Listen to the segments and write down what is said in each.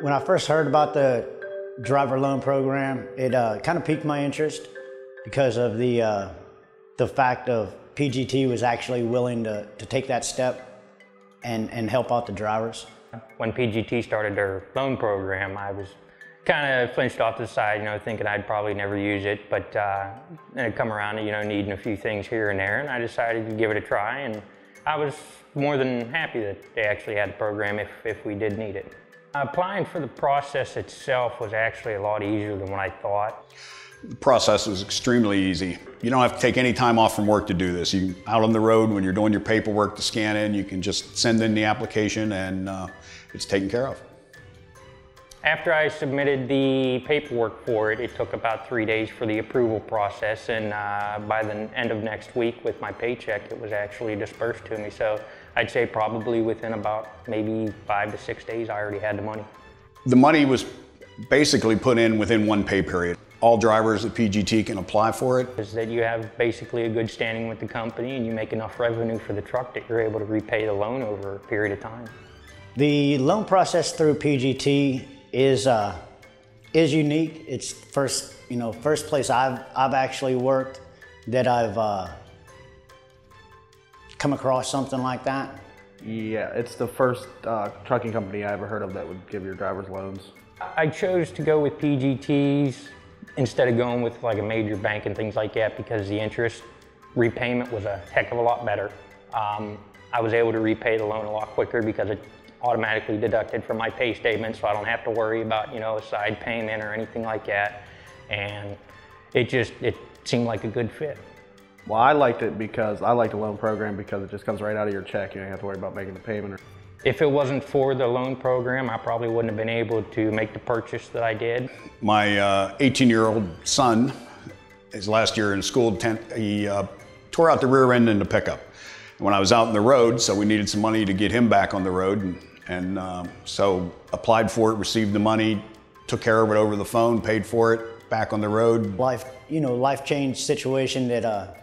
When I first heard about the driver loan program, it kind of piqued my interest because of the fact of PGT was actually willing to take that step and help out the drivers. When PGT started their loan program, I was kind of flinched off to the side, thinking I'd probably never use it, but then it come around to, needing a few things here and there, and I decided to give it a try, and I was more than happy that they actually had the program if we did need it. Applying for the process itself was actually a lot easier than what I thought. The process was extremely easy. You don't have to take any time off from work to do this. You out on the road when you're doing your paperwork to scan in, you can just send in the application and it's taken care of. After I submitted the paperwork for it, it took about 3 days for the approval process, and by the end of next week with my paycheck, it was actually dispersed to me. So I'd say probably within about maybe 5 to 6 days, I already had the money. The money was basically put in within one pay period. All drivers at PGT can apply for it. Is that you have basically a good standing with the company and you make enough revenue for the truck that you're able to repay the loan over a period of time. The loan process through PGT is unique. It's first place I've actually worked that I've come across something like that. Yeah, it's the first trucking company I ever heard of that would give your drivers loans. I chose to go with PGT's instead of going with like a major bank and things like that because the interest repayment was a heck of a lot better. I was able to repay the loan a lot quicker because it automatically deducted from my pay statement, so I don't have to worry about a side payment or anything like that. And it seemed like a good fit. Well, I liked it because I liked the loan program because it just comes right out of your check. You don't have to worry about making the payment. If it wasn't for the loan program, I probably wouldn't have been able to make the purchase that I did. My 18-year-old son, his last year in school, he tore out the rear end in the pickup. When I was out on the road, so we needed some money to get him back on the road, and so applied for it, received the money, took care of it over the phone, paid for it, back on the road. Life change situation that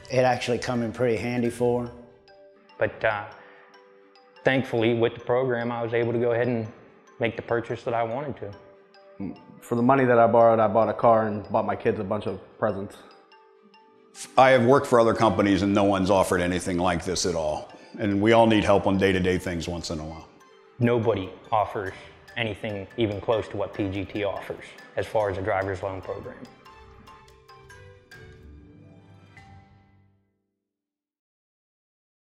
it actually come in pretty handy for. But thankfully, with the program, I was able to go ahead and make the purchase that I wanted to. For the money that I borrowed, I bought a car and bought my kids a bunch of presents. I have worked for other companies and no one's offered anything like this at all. And we all need help on day-to-day things once in a while. Nobody offers anything even close to what PGT offers as far as a driver's loan program.